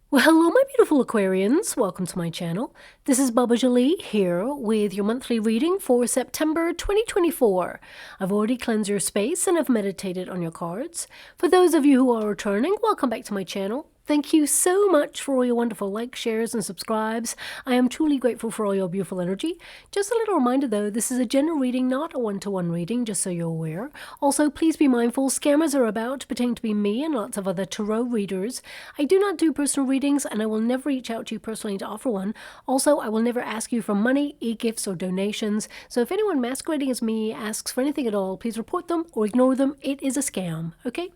Well, hello, my beautiful Aquarians. Welcome to my channel. This is Baba Jolie here with your monthly reading for September 2024. I've already cleansed your space and have meditated on your cards. For those of you who are returning, welcome back to my channel. Thank you so much for all your wonderful likes, shares, and subscribes. I am truly grateful for all your beautiful energy. Just a little reminder though, this is a general reading, not a one-to-one reading, just so you're aware. Also, please be mindful, scammers are about, pretending to be me and lots of other tarot readers. I do not do personal readings, and I will never reach out to you personally to offer one. Also, I will never ask you for money, e-gifts, or donations. So if anyone masquerading as me asks for anything at all, please report them or ignore them. It is a scam, okay?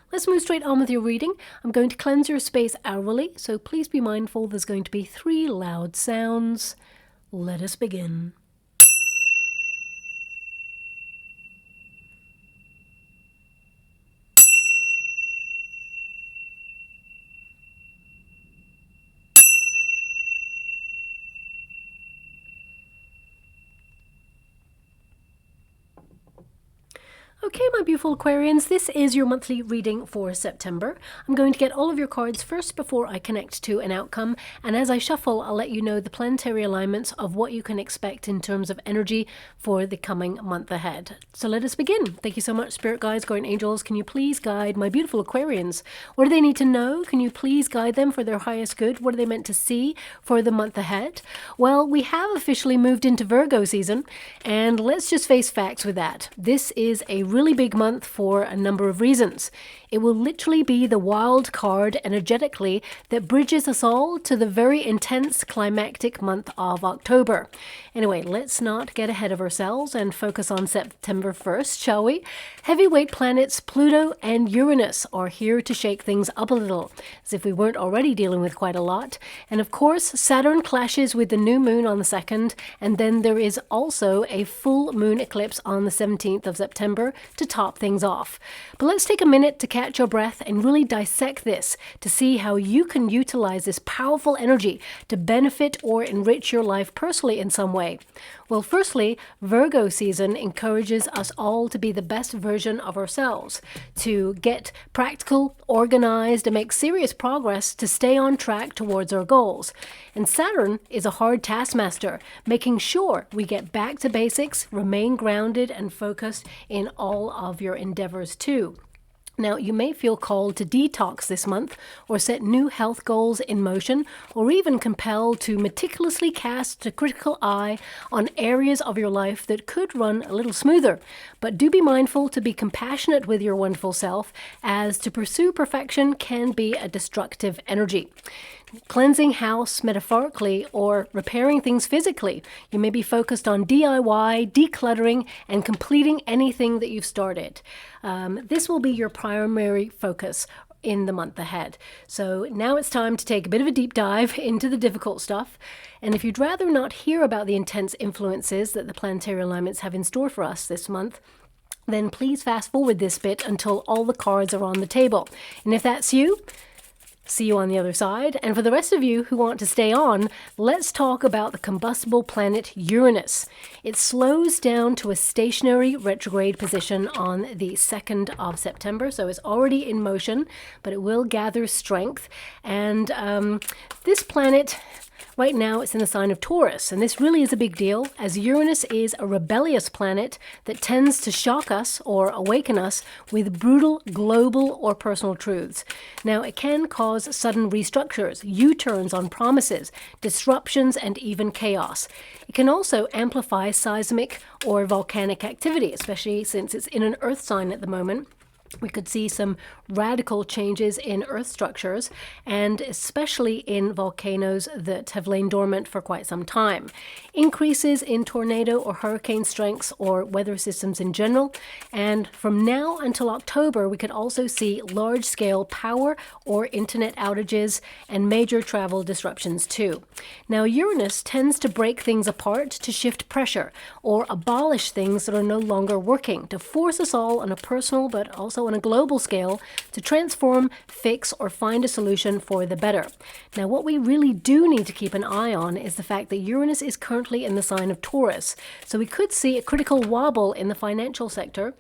Let's move straight on with your reading. I'm going to cleanse your space hourly, so please be mindful there's going to be 3 loud sounds. Let us begin. Okay, my beautiful Aquarians, this is your monthly reading for September. I'm going to get all of your cards first before I connect to an outcome, and as I shuffle, I'll let you know the planetary alignments of what you can expect in terms of energy for the coming month ahead. So let us begin. Thank you so much, Spirit Guides, Guardian Angels. Can you please guide my beautiful Aquarians? What do they need to know? Can you please guide them for their highest good? What are they meant to see for the month ahead? Well, we have officially moved into Virgo season, and let's just face facts with that. This is a really big month for a number of reasons. It will literally be the wild card energetically that bridges us all to the very intense climactic month of October. Anyway, let's not get ahead of ourselves and focus on September 1st, shall we? Heavyweight planets Pluto and Uranus are here to shake things up a little, as if we weren't already dealing with quite a lot. And of course, Saturn clashes with the new moon on the 2nd, and then there is also a full moon eclipse on the 17th of September to top things off. But let's take a minute to catch your breath and really dissect this to see how you can utilize this powerful energy to benefit or enrich your life personally in some way. Well, firstly, Virgo season encourages us all to be the best version of ourselves, to get practical, organized, and make serious progress to stay on track towards our goals. And Saturn is a hard taskmaster, making sure we get back to basics, remain grounded and focused in all of your endeavors too. Now, you may feel called to detox this month or set new health goals in motion, or even compelled to meticulously cast a critical eye on areas of your life that could run a little smoother. But do be mindful to be compassionate with your wonderful self, as to pursue perfection can be a destructive energy. Cleansing house metaphorically or repairing things physically. You may be focused on DIY, decluttering, and completing anything that you've started. This will be your primary focus in the month ahead. So now it's time to take a bit of a deep dive into the difficult stuff. And if you'd rather not hear about the intense influences that the planetary alignments have in store for us this month, then please fast forward this bit until all the cards are on the table. And if that's you, see you on the other side. And for the rest of you who want to stay on, let's talk about the combustible planet Uranus. It slows down to a stationary retrograde position on the 2nd of September, so it's already in motion, but it will gather strength. And this planet, right now, it's in the sign of Taurus, and this really is a big deal, as Uranus is a rebellious planet that tends to shock us or awaken us with brutal global or personal truths. Now, it can cause sudden restructures, U-turns on promises, disruptions, and even chaos. It can also amplify seismic or volcanic activity, especially since it's in an earth sign at the moment. We could see some radical changes in earth structures, and especially in volcanoes that have lain dormant for quite some time. Increases in tornado or hurricane strengths or weather systems in general. And from now until October, we could also see large-scale power or internet outages and major travel disruptions too. Now, Uranus tends to break things apart to shift pressure or abolish things that are no longer working, to force us all on a personal but also on a global scale to transform, fix, or find a solution for the better. Now, what we really do need to keep an eye on is the fact that Uranus is currently in the sign of Taurus. So we could see a critical wobble in the financial sector,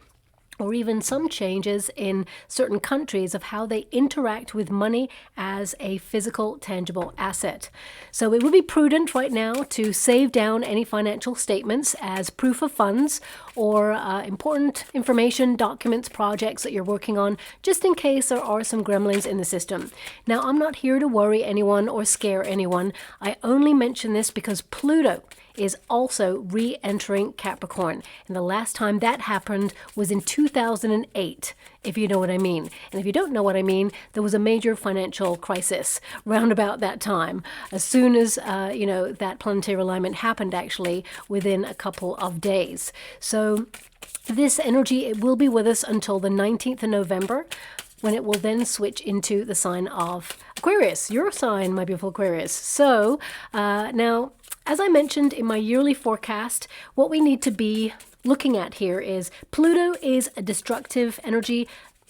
or even some changes in certain countries of how they interact with money as a physical, tangible asset. So it would be prudent right now to save down any financial statements as proof of funds or important information, documents, projects that you're working on, just in case there are some gremlins in the system. Now, I'm not here to worry anyone or scare anyone. I only mention this because Pluto is also re-entering Capricorn. And the last time that happened was in 2008, if you know what I mean. And if you don't know what I mean, there was a major financial crisis round about that time. As soon as, that planetary alignment happened, actually, within a couple of days. So this energy, it will be with us until the 19th of November, when it will then switch into the sign of Aquarius, your sign, my beautiful Aquarius. So now, as I mentioned in my yearly forecast, what we need to be looking at here is Pluto is a destructive energy.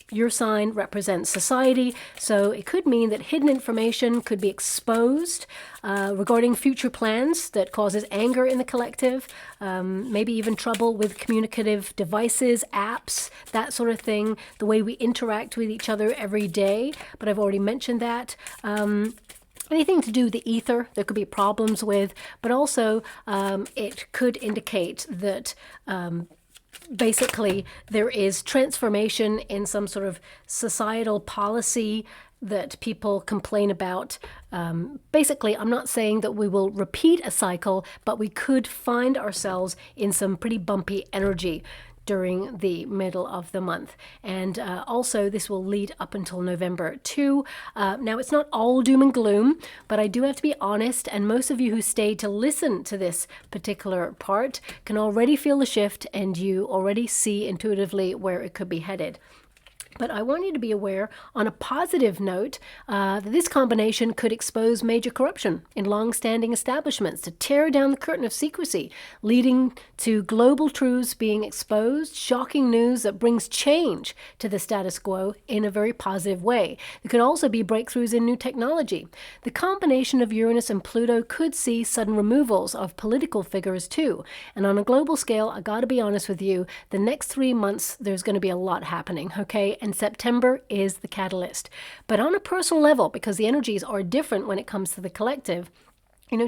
Your sign represents society, so it could mean that hidden information could be exposed regarding future plans that causes anger in the collective, maybe even trouble with communicative devices, apps, that sort of thing, the way we interact with each other every day, but I've already mentioned that. Anything to do with the ether, there could be problems with, but also it could indicate that basically there is transformation in some sort of societal policy that people complain about. Basically, I'm not saying that we will repeat a cycle, but we could find ourselves in some pretty bumpy energy during the middle of the month. And also this will lead up until November 2. Now, it's not all doom and gloom, but I do have to be honest, and most of you who stayed to listen to this particular part can already feel the shift, and you already see intuitively where it could be headed. But I want you to be aware, on a positive note, that this combination could expose major corruption in long-standing establishments to tear down the curtain of secrecy, leading to global truths being exposed, shocking news that brings change to the status quo in a very positive way. There could also be breakthroughs in new technology. The combination of Uranus and Pluto could see sudden removals of political figures too. And on a global scale, I gotta be honest with you, the next 3 months, there's gonna be a lot happening, okay? And September is the catalyst. But on a personal level, because the energies are different when it comes to the collective,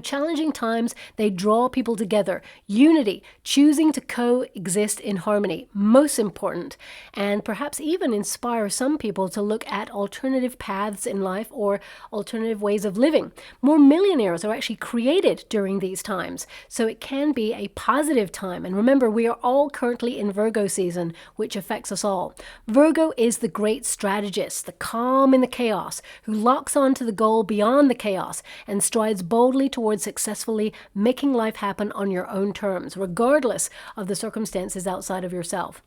challenging times, they draw people together. Unity, choosing to coexist in harmony, most important, and perhaps even inspire some people to look at alternative paths in life or alternative ways of living. More millionaires are actually created during these times, so it can be a positive time. And remember, we are all currently in Virgo season, which affects us all. Virgo is the great strategist, the calm in the chaos, who locks on to the goal beyond the chaos and strides boldly towards successfully making life happen on your own terms, regardless of the circumstances outside of yourself.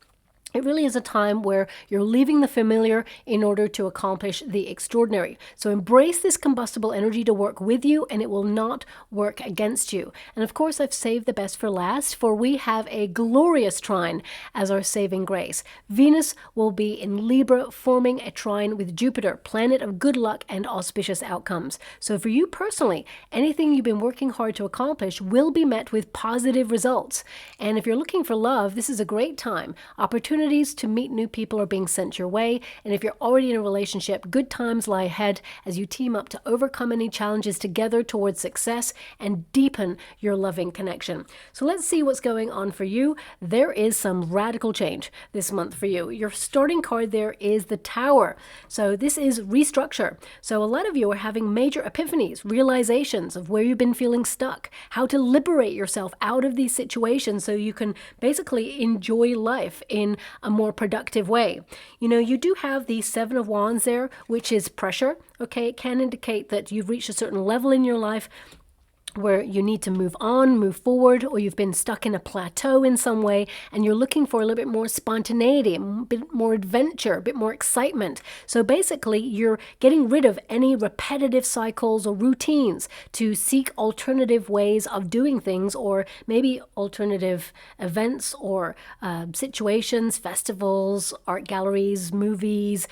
It really is a time where you're leaving the familiar in order to accomplish the extraordinary. So embrace this combustible energy to work with you, and it will not work against you. And of course, I've saved the best for last, for we have a glorious trine as our saving grace. Venus will be in Libra, forming a trine with Jupiter, planet of good luck and auspicious outcomes. So for you personally, anything you've been working hard to accomplish will be met with positive results. And if you're looking for love, this is a great time. Opportunities to meet new people are being sent your way, and if you're already in a relationship, good times lie ahead as you team up to overcome any challenges together towards success and deepen your loving connection. So let's see what's going on for you. There is some radical change this month for you. Your starting card there is the Tower. So this is restructure. So a lot of you are having major epiphanies, realizations of where you've been feeling stuck, how to liberate yourself out of these situations so you can basically enjoy life in a more productive way. You do have the Seven of Wands there, which is pressure. Okay, it can indicate that you've reached a certain level in your life where you need to move on, move forward, or you've been stuck in a plateau in some way, and you're looking for a little bit more spontaneity, a bit more adventure, a bit more excitement. So basically, you're getting rid of any repetitive cycles or routines to seek alternative ways of doing things, or maybe alternative events or situations, festivals, art galleries, movies,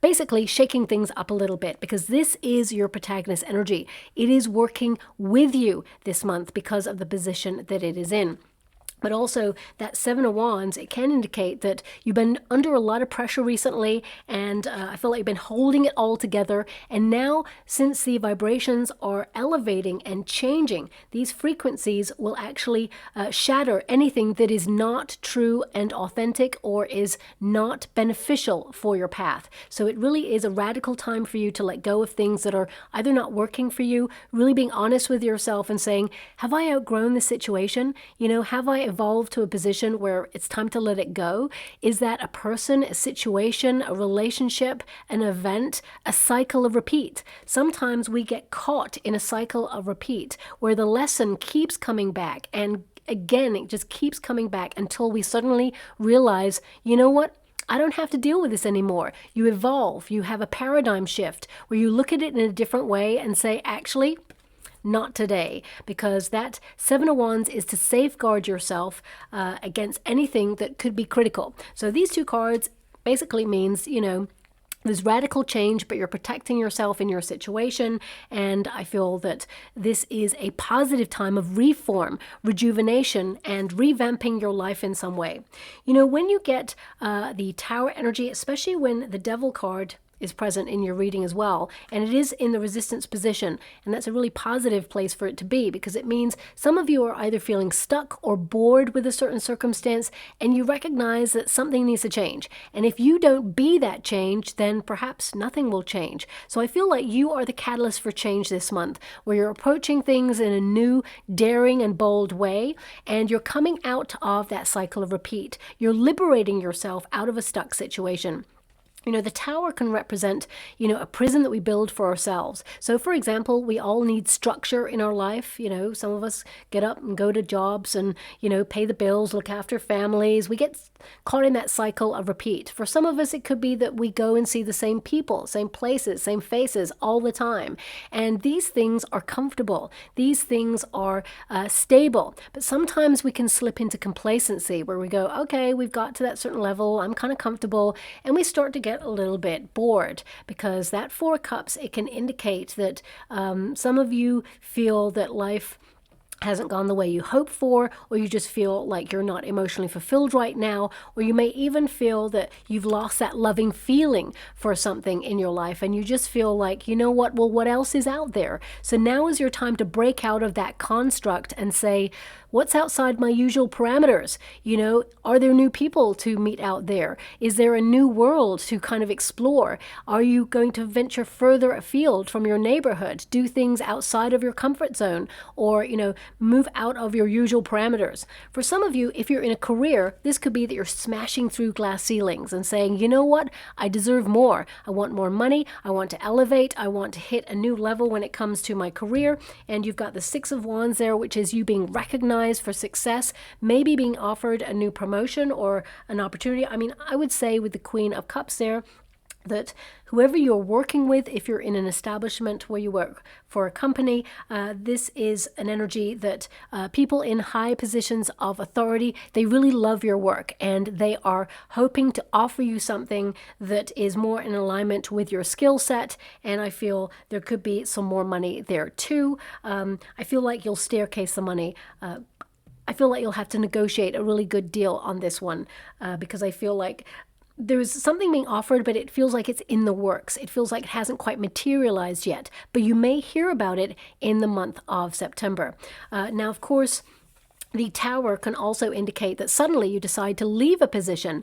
basically shaking things up a little bit, because this is your protagonist energy. It is working with you this month because of the position that it is in. But also that Seven of Wands, it can indicate that you've been under a lot of pressure recently, and I feel like you've been holding it all together. And now, since the vibrations are elevating and changing, these frequencies will actually shatter anything that is not true and authentic or is not beneficial for your path. So it really is a radical time for you to let go of things that are either not working for you, really being honest with yourself and saying, have I outgrown the situation? Have I evolved to a position where it's time to let it go? Is that a person, a situation, a relationship, an event, a cycle of repeat? Sometimes we get caught in a cycle of repeat where the lesson keeps coming back, and again, it just keeps coming back until we suddenly realize, you know what? I don't have to deal with this anymore. You evolve, you have a paradigm shift where you look at it in a different way and say, actually, not today, because that Seven of Wands is to safeguard yourself against anything that could be critical. So these two cards basically means, there's radical change, but you're protecting yourself in your situation. And I feel that this is a positive time of reform, rejuvenation, and revamping your life in some way. When you get the Tower energy, especially when the Devil card is present in your reading as well, and it is in the resistance position, and that's a really positive place for it to be, because it means some of you are either feeling stuck or bored with a certain circumstance, and you recognize that something needs to change. And if you don't be that change, then perhaps nothing will change. So I feel like you are the catalyst for change this month, where you're approaching things in a new, daring, and bold way, and you're coming out of that cycle of repeat. You're liberating yourself out of a stuck situation. The Tower can represent, a prison that we build for ourselves. So, for example, we all need structure in our life. Some of us get up and go to jobs and, pay the bills, look after families. We get caught in that cycle of repeat. For some of us, it could be that we go and see the same people, same places, same faces all the time. And these things are comfortable. These things are stable. But sometimes we can slip into complacency where we go, okay, we've got to that certain level. I'm kind of comfortable. And we start to get a little bit bored, because that Four of Cups, it can indicate that some of you feel that life hasn't gone the way you hoped for, or you just feel like you're not emotionally fulfilled right now, or you may even feel that you've lost that loving feeling for something in your life, and you just feel like, what else is out there? So now is your time to break out of that construct and say, what's outside my usual parameters? Are there new people to meet out there? Is there a new world to kind of explore? Are you going to venture further afield from your neighborhood? Do things outside of your comfort zone? Or, move out of your usual parameters? For some of you, if you're in a career, this could be that you're smashing through glass ceilings and saying, you know what? I deserve more. I want more money. I want to elevate. I want to hit a new level when it comes to my career. And you've got the Six of Wands there, which is you being recognized for success, maybe being offered a new promotion or an opportunity. I would say with the Queen of Cups there, that whoever you're working with, if you're in an establishment where you work for a company, this is an energy that people in high positions of authority, they really love your work, and they are hoping to offer you something that is more in alignment with your skill set. And I feel there could be some more money there too. I feel like you'll staircase the money. I feel like you'll have to negotiate a really good deal on this one, because I feel like there's something being offered, but it feels like it's in the works. It feels like it hasn't quite materialized yet, but you may hear about it in the month of September. Now, of course, the Tower can also indicate that suddenly you decide to leave a position,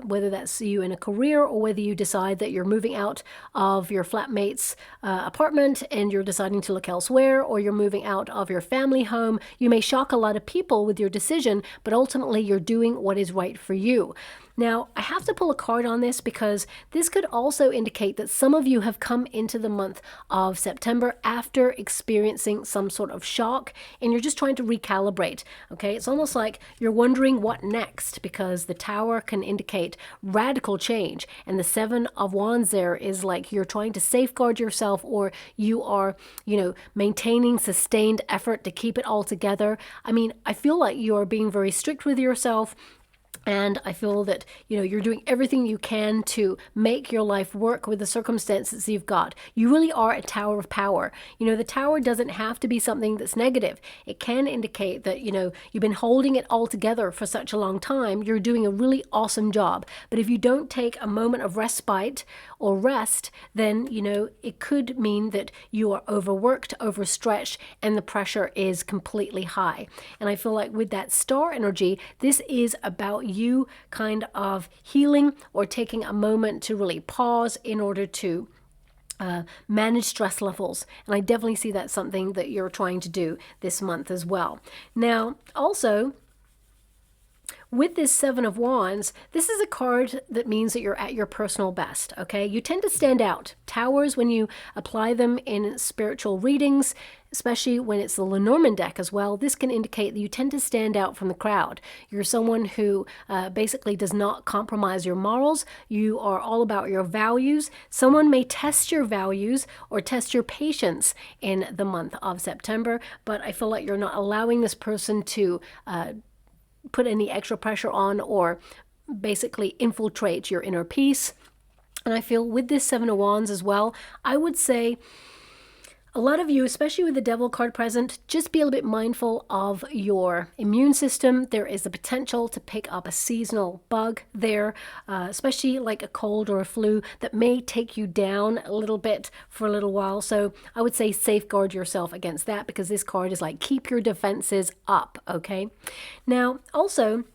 whether that's you in a career or whether you decide that you're moving out of your flatmate's apartment and you're deciding to look elsewhere, or you're moving out of your family home. You may shock a lot of people with your decision, but ultimately you're doing what is right for you. Now, I have to pull a card on this because this could also indicate that some of you have come into the month of September after experiencing some sort of shock, and you're just trying to recalibrate, okay? It's almost like you're wondering what next, because the Tower can indicate radical change, and the Seven of Wands there is like you're trying to safeguard yourself, or you are, maintaining sustained effort to keep it all together. I feel like you're being very strict with yourself. And I feel that, you're doing everything you can to make your life work with the circumstances you've got. You really are a tower of power. The tower doesn't have to be something that's negative. It can indicate that, you've been holding it all together for such a long time. You're doing a really awesome job. But if you don't take a moment of respite or rest, then, it could mean that you are overworked, overstretched, and the pressure is completely high. And I feel like with that star energy, this is about you kind of healing or taking a moment to really pause in order to manage stress levels. And I definitely see that's something that you're trying to do this month as well. Now, also, with this Seven of Wands, this is a card that means that you're at your personal best, okay? You tend to stand out. Towers, when you apply them in spiritual readings, especially when it's the Lenormand deck as well, this can indicate that you tend to stand out from the crowd. You're someone who basically does not compromise your morals. You are all about your values. Someone may test your values or test your patience in the month of September, but I feel like you're not allowing this person to put any extra pressure on or basically infiltrate your inner peace. And I feel with this Seven of Wands as well, I would say a lot of you, especially with the Devil card present, just be a little bit mindful of your immune system. There is the potential to pick up a seasonal bug there, especially like a cold or a flu that may take you down a little bit for a little while. So I would say safeguard yourself against that, because this card is like keep your defenses up, okay? Now, also,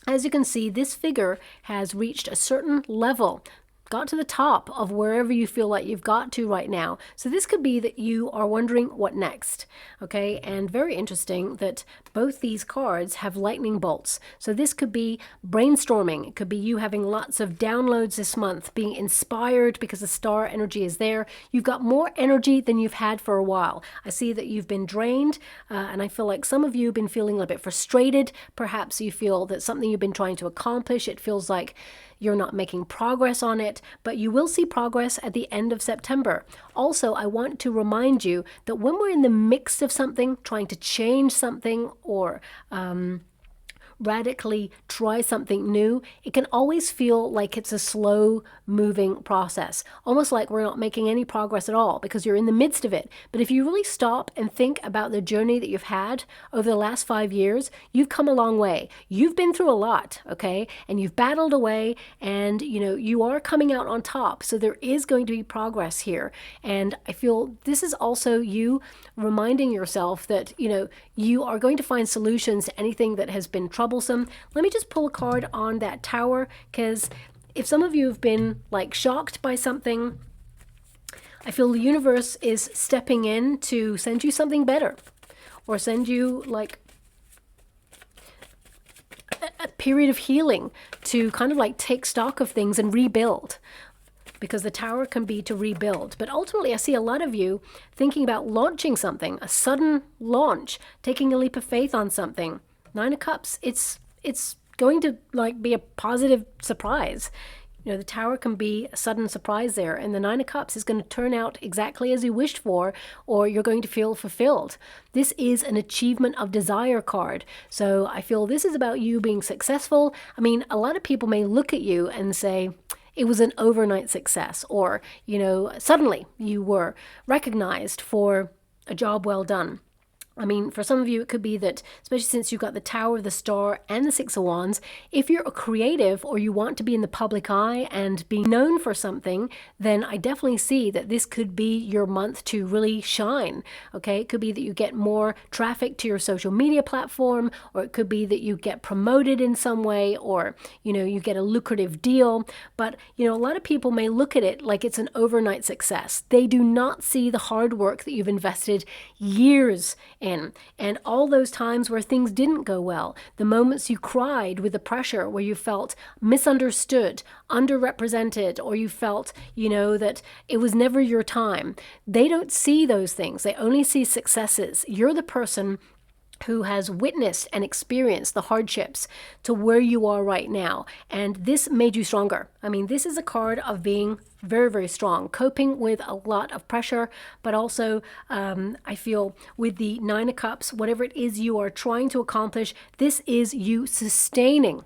as you can see, this figure has reached a certain level, got to the top of wherever you feel like you've got to right now. So this could be that you are wondering what next, okay? And very interesting that both these cards have lightning bolts. So this could be brainstorming. It could be you having lots of downloads this month, being inspired because the star energy is there. You've got more energy than you've had for a while. I see that you've been drained, and I feel like some of you have been feeling a little bit frustrated. Perhaps you feel that something you've been trying to accomplish, it feels like you're not making progress on it, but you will see progress at the end of September. Also, I want to remind you that when we're in the mix of something, trying to change something or radically try something new, it can always feel like it's a slow moving process, almost like we're not making any progress at all because you're in the midst of it. But if you really stop and think about the journey that you've had over the last 5 years, you've come a long way. You've been through a lot, okay? And you've battled away, and you are coming out on top. So there is going to be progress here. And I feel this is also you reminding yourself that, you are going to find solutions to anything that has been troublesome. Let me just pull a card on that Tower, because if some of you have been like shocked by something, I feel the universe is stepping in to send you something better, or send you like a period of healing to kind of like take stock of things and rebuild. Because the Tower can be to rebuild. But ultimately, I see a lot of you thinking about launching something, a sudden launch, taking a leap of faith on something. Nine of Cups, it's going to like be a positive surprise. The Tower can be a sudden surprise there, and the Nine of Cups is going to turn out exactly as you wished for, or you're going to feel fulfilled. This is an achievement of desire card. So I feel this is about you being successful. I mean, a lot of people may look at you and say, it was an overnight success, or, suddenly you were recognized for a job well done. I mean, for some of you, it could be that, especially since you've got the Tower, the Star, and the Six of Wands, if you're a creative or you want to be in the public eye and be known for something, then I definitely see that this could be your month to really shine, okay? It could be that you get more traffic to your social media platform, or it could be that you get promoted in some way, or, you get a lucrative deal. But, a lot of people may look at it like it's an overnight success. They do not see the hard work that you've invested years in, and all those times where things didn't go well, the moments you cried with the pressure, where you felt misunderstood, underrepresented, or you felt, that it was never your time. They don't see those things. They only see successes. You're the person who has witnessed and experienced the hardships to where you are right now. And this made you stronger. I mean, this is a card of being very, very strong, coping with a lot of pressure, but also I feel with the Nine of Cups, whatever it is you are trying to accomplish, this is you sustaining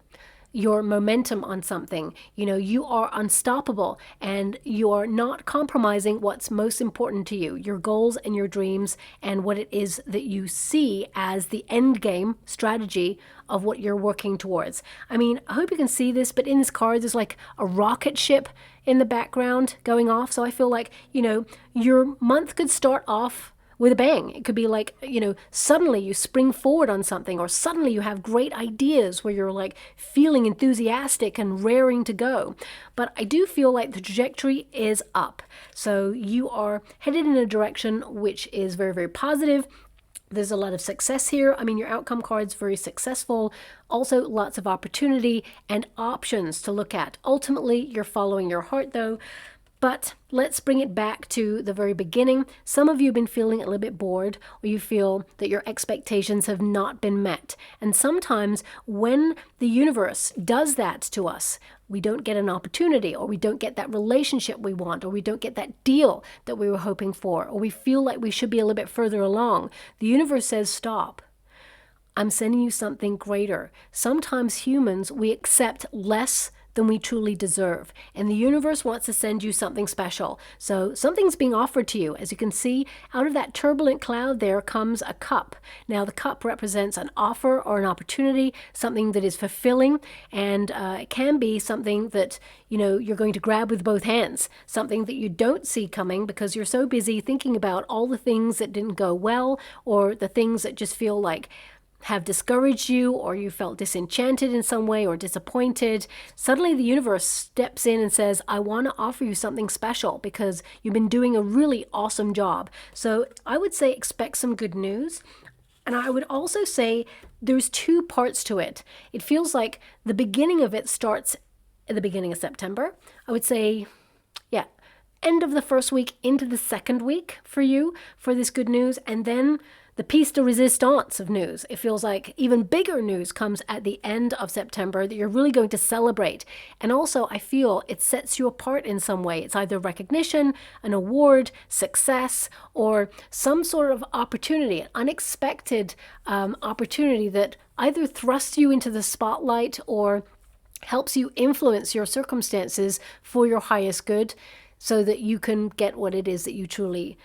your momentum on something. You know, you are unstoppable and you are not compromising what's most important to you, your goals and your dreams, and what it is that you see as the end game strategy of what you're working towards. I mean, I hope you can see this, but in this card, there's like a rocket ship in the background going off. So I feel like, you know, your month could start off with a bang. It could be like, you know, suddenly you spring forward on something, or suddenly you have great ideas where you're like feeling enthusiastic and raring to go. But I do feel like the trajectory is up. So you are headed in a direction which is very, very positive. There's a lot of success here. I mean, your outcome card's very successful. Also, lots of opportunity and options to look at. Ultimately, you're following your heart, though. But let's bring it back to the very beginning. Some of you have been feeling a little bit bored, or you feel that your expectations have not been met. And sometimes when the universe does that to us, we don't get an opportunity, or we don't get that relationship we want, or we don't get that deal that we were hoping for, or we feel like we should be a little bit further along. The universe says, stop. I'm sending you something greater. Sometimes humans, we accept less than we truly deserve. And the universe wants to send you something special. So something's being offered to you. As you can see, out of that turbulent cloud there comes a cup. Now the cup represents an offer or an opportunity, something that is fulfilling, and it can be something that, you know, you're going to grab with both hands, something that you don't see coming because you're so busy thinking about all the things that didn't go well, or the things that just feel like have discouraged you, or you felt disenchanted in some way or disappointed. Suddenly the universe steps in and says, I want to offer you something special because you've been doing a really awesome job. So I would say expect some good news. And I would also say there's two parts to it. It feels like the beginning of it starts at the beginning of September. I would say, yeah, end of the first week into the second week for you for this good news. And then the piece de resistance of news. It feels like even bigger news comes at the end of September that you're really going to celebrate. And also, I feel it sets you apart in some way. It's either recognition, an award, success, or some sort of opportunity, an unexpected opportunity that either thrusts you into the spotlight or helps you influence your circumstances for your highest good, so that you can get what it is that you truly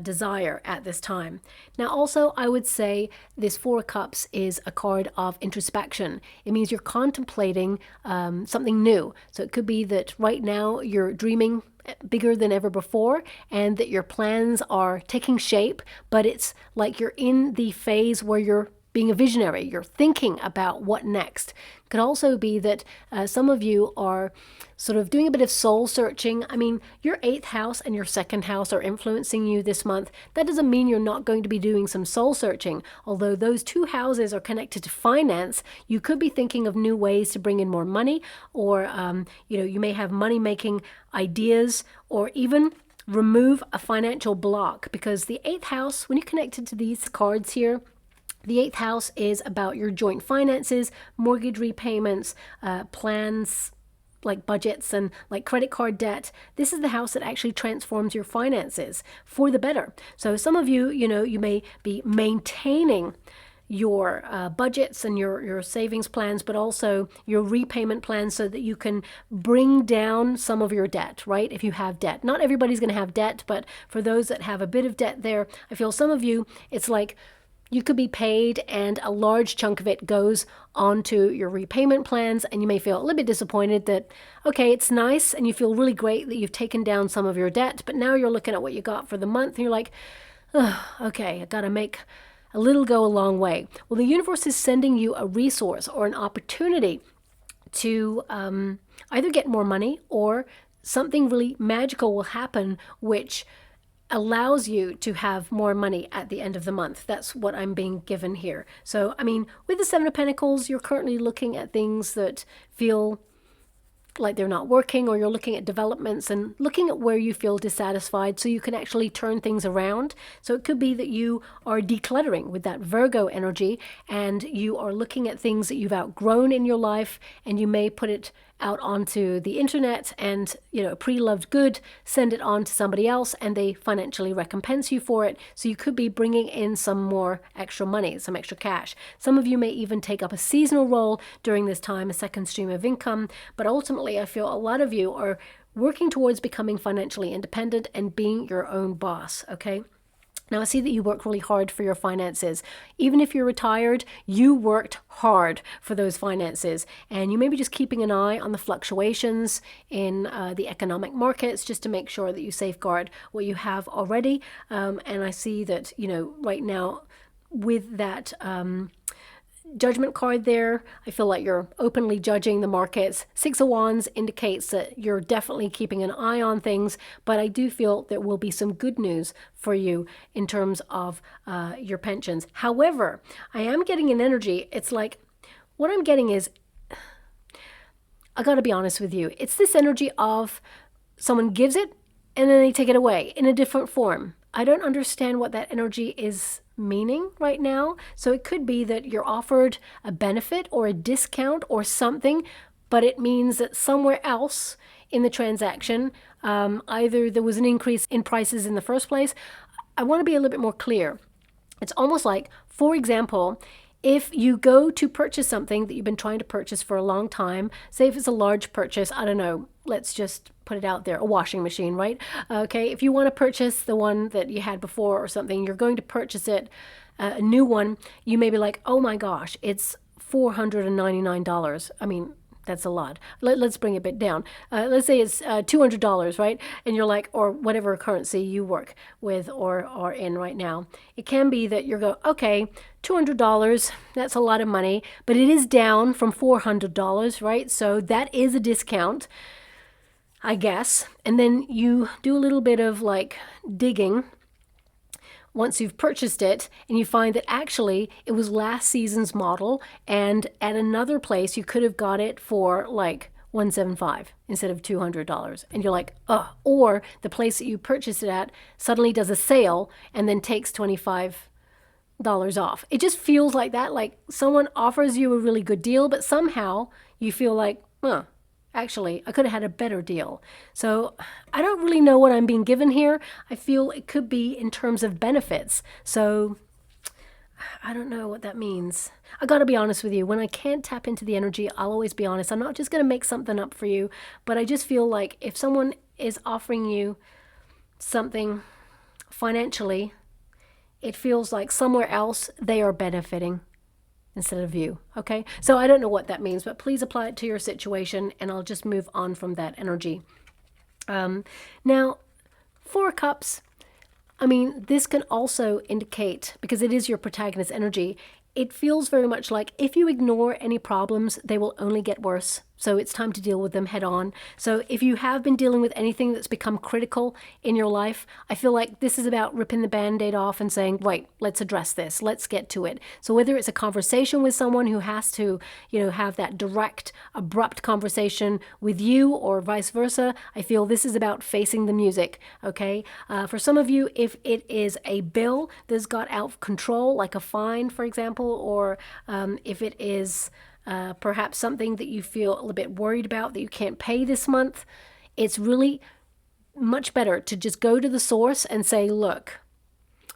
desire at this time. Now also, I would say this Four of Cups is a card of introspection. It means you're contemplating something new. So it could be that right now you're dreaming bigger than ever before, and that your plans are taking shape, but it's like you're in the phase where you're being a visionary, you're thinking about what next. It could also be that some of you are sort of doing a bit of soul searching. I mean, your 8th house and your 2nd house are influencing you this month. That doesn't mean you're not going to be doing some soul searching. Although those 2 houses are connected to finance, you could be thinking of new ways to bring in more money, or you may have money-making ideas, or even remove a financial block, because the 8th house, when you're connected to these cards here, the 8th house is about your joint finances, mortgage repayments, plans like budgets and like credit card debt. This is the house that actually transforms your finances for the better. So some of you, you may be maintaining your budgets and your savings plans, but also your repayment plans, so that you can bring down some of your debt, right? If you have debt. Not everybody's going to have debt, but for those that have a bit of debt there, I feel some of you, it's like you could be paid and a large chunk of it goes onto your repayment plans, and you may feel a little bit disappointed that, okay, it's nice and you feel really great that you've taken down some of your debt, but now you're looking at what you got for the month and you're like, oh, okay, I got to make a little go a long way. Well, the universe is sending you a resource or an opportunity to either get more money, or something really magical will happen which allows you to have more money at the end of the month. That's what I'm being given here. So, I mean, with the 7 of Pentacles, you're currently looking at things that feel like they're not working, or you're looking at developments and looking at where you feel dissatisfied so you can actually turn things around. So it could be that you are decluttering with that Virgo energy, and you are looking at things that you've outgrown in your life, and you may put it out onto the internet and, a pre-loved good, send it on to somebody else and they financially recompense you for it. So you could be bringing in some more extra money, some extra cash. Some of you may even take up a seasonal role during this time, a second stream of income. But ultimately, I feel a lot of you are working towards becoming financially independent and being your own boss, okay? Now, I see that you work really hard for your finances. Even if you're retired, you worked hard for those finances. And you may be just keeping an eye on the fluctuations in the economic markets just to make sure that you safeguard what you have already. And I see that, right now with that Judgment card there, I feel like you're openly judging the markets. Six of Wands indicates that you're definitely keeping an eye on things, but I do feel there will be some good news for you in terms of your pensions. However, I am getting an energy. It's like, what I'm getting is, I got to be honest with you, it's this energy of someone gives it and then they take it away in a different form. I don't understand what that energy is meaning right now. So it could be that you're offered a benefit or a discount or something, but it means that somewhere else in the transaction, either there was an increase in prices in the first place. I want to be a little bit more clear. It's almost like, for example, if you go to purchase something that you've been trying to purchase for a long time, say if it's a large purchase, I don't know, let's just put it out there, a washing machine, right? Okay, if you want to purchase the one that you had before or something, you're going to purchase it, a new one, you may be like, oh my gosh, it's $499. I mean, that's a lot. Let's bring it a bit down. Let's say it's $200, right? And you're like, or whatever currency you work with or are in right now. It can be that you're going, okay, $200, that's a lot of money, but it is down from $400, right? So that is a discount, I guess. And then you do a little bit of like digging once you've purchased it, and you find that actually it was last season's model, and at another place you could have got it for like $175 instead of $200, and you're like, oh. Or the place that you purchased it at suddenly does a sale and then takes $25 off. It just feels like that, like someone offers you a really good deal, but somehow you feel like, actually, I could have had a better deal. So I don't really know what I'm being given here. I feel it could be in terms of benefits. So I don't know what that means. I got to be honest with you. When I can't tap into the energy, I'll always be honest. I'm not just going to make something up for you, but I just feel like if someone is offering you something financially, it feels like somewhere else they are benefiting instead of you, okay? So I don't know what that means, but please apply it to your situation, and I'll just move on from that energy. Now, Four of Cups, I mean, this can also indicate, because it is your protagonist energy, it feels very much like if you ignore any problems, they will only get worse. So it's time to deal with them head on. So if you have been dealing with anything that's become critical in your life, I feel like this is about ripping the Band-Aid off and saying, right, let's address this. Let's get to it. So whether it's a conversation with someone who has to, have that direct, abrupt conversation with you or vice versa, I feel this is about facing the music, okay? For some of you, if it is a bill that's got out of control, like a fine, for example, or if it is perhaps something that you feel a little bit worried about that you can't pay this month, it's really much better to just go to the source and say, look,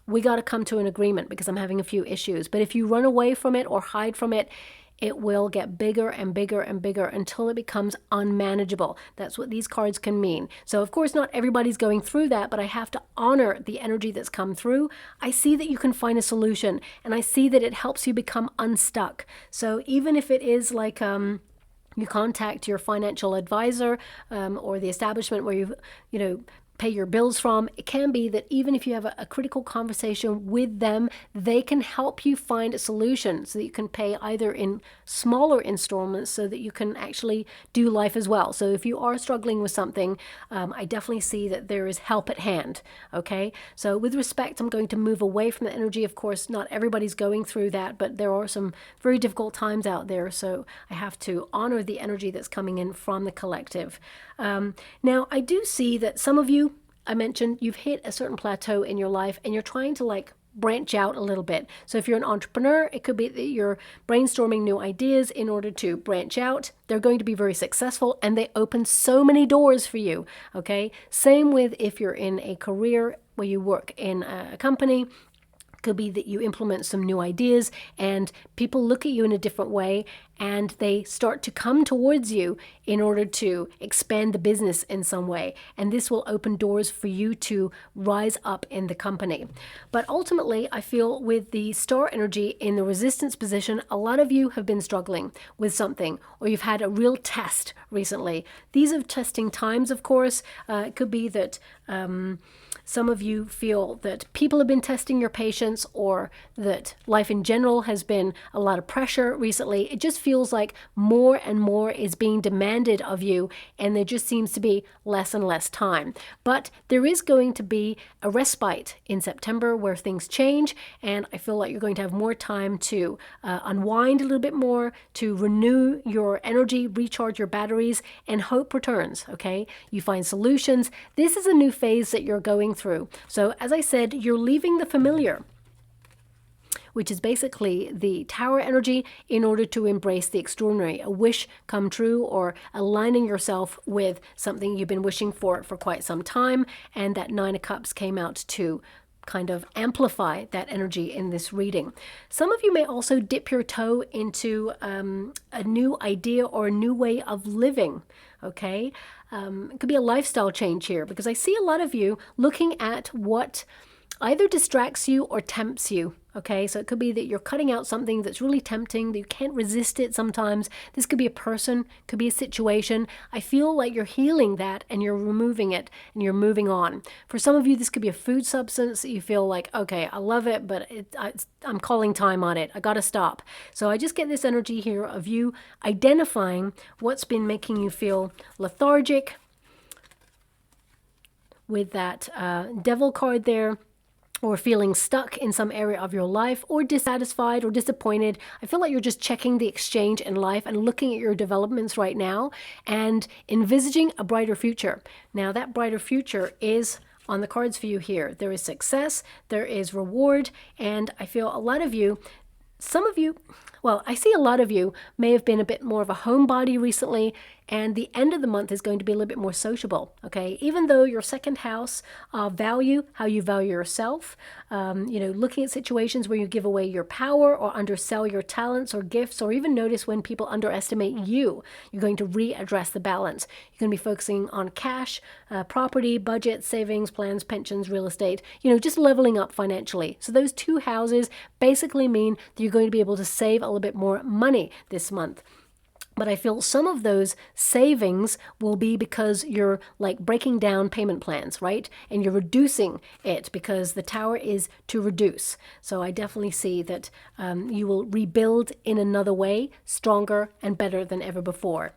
we got to come to an agreement because I'm having a few issues. But if you run away from it or hide from it, it will get bigger and bigger and bigger until it becomes unmanageable. That's what these cards can mean. So of course, not everybody's going through that, but I have to honor the energy that's come through. I see that you can find a solution, and I see that it helps you become unstuck. So even if it is like you contact your financial advisor or the establishment where you pay your bills from, it can be that even if you have a critical conversation with them, they can help you find a solution so that you can pay either in smaller installments so that you can actually do life as well. So if you are struggling with something, I definitely see that there is help at hand, okay? So with respect, I'm going to move away from the energy. Of course, not everybody's going through that, but there are some very difficult times out there, so I have to honor the energy that's coming in from the collective. Now, I do see that some of you, I mentioned, you've hit a certain plateau in your life and you're trying to like branch out a little bit. So if you're an entrepreneur, it could be that you're brainstorming new ideas in order to branch out. They're going to be very successful and they open so many doors for you, okay? Same with if you're in a career where you work in a company. Could be that you implement some new ideas and people look at you in a different way and they start to come towards you in order to expand the business in some way. And this will open doors for you to rise up in the company. But ultimately, I feel with the star energy in the resistance position, a lot of you have been struggling with something or you've had a real test recently. These are testing times, of course. It could be that some of you feel that people have been testing your patience or that life in general has been a lot of pressure recently. It just feels like more and more is being demanded of you and there just seems to be less and less time. But there is going to be a respite in September where things change and I feel like you're going to have more time to unwind a little bit more, to renew your energy, recharge your batteries, and hope returns, okay? You find solutions. This is a new phase that you're going through. So as I said, you're leaving the familiar, which is basically the tower energy, in order to embrace the extraordinary, a wish come true or aligning yourself with something you've been wishing for quite some time. And that Nine of Cups came out to kind of amplify that energy in this reading. Some of you may also dip your toe into a new idea or a new way of living, okay? It could be a lifestyle change here because I see a lot of you looking at what either distracts you or tempts you, okay? So it could be that you're cutting out something that's really tempting, that you can't resist it sometimes. This could be a person, could be a situation. I feel like you're healing that and you're removing it and you're moving on. For some of you, this could be a food substance that you feel like, okay, I love it, but I'm calling time on it. I got to stop. So I just get this energy here of you identifying what's been making you feel lethargic with that Devil card there, or feeling stuck in some area of your life, or dissatisfied or disappointed. I feel like you're just checking the exchange in life and looking at your developments right now and envisaging a brighter future. Now that brighter future is on the cards for you here. There is success, there is reward, and I feel a lot of you, some of you, well, I see a lot of you may have been a bit more of a homebody recently, and the end of the month is going to be a little bit more sociable, okay? Even though your second house value, how you value yourself, looking at situations where you give away your power or undersell your talents or gifts, or even notice when people underestimate you, you're going to readdress the balance. You're going to be focusing on cash, property, budget, savings, plans, pensions, real estate, just leveling up financially. So those two houses basically mean that you're going to be able to save a little bit more money this month. But I feel some of those savings will be because you're like breaking down payment plans, right? And you're reducing it because the tower is to reduce. So I definitely see that you will rebuild in another way, stronger and better than ever before.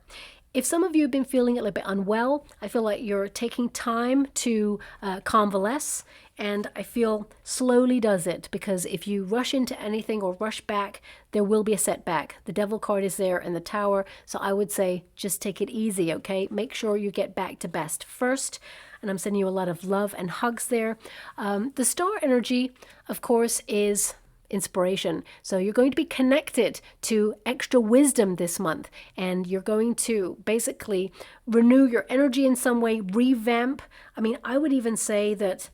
If some of you have been feeling a little bit unwell, I feel like you're taking time to convalesce, and I feel slowly does it, because if you rush into anything or rush back, there will be a setback. The Devil card is there in the Tower, so I would say just take it easy, okay? Make sure you get back to best first, and I'm sending you a lot of love and hugs there. The Star energy, of course, is inspiration. So you're going to be connected to extra wisdom this month, and you're going to basically renew your energy in some way, revamp. I mean, I would even say that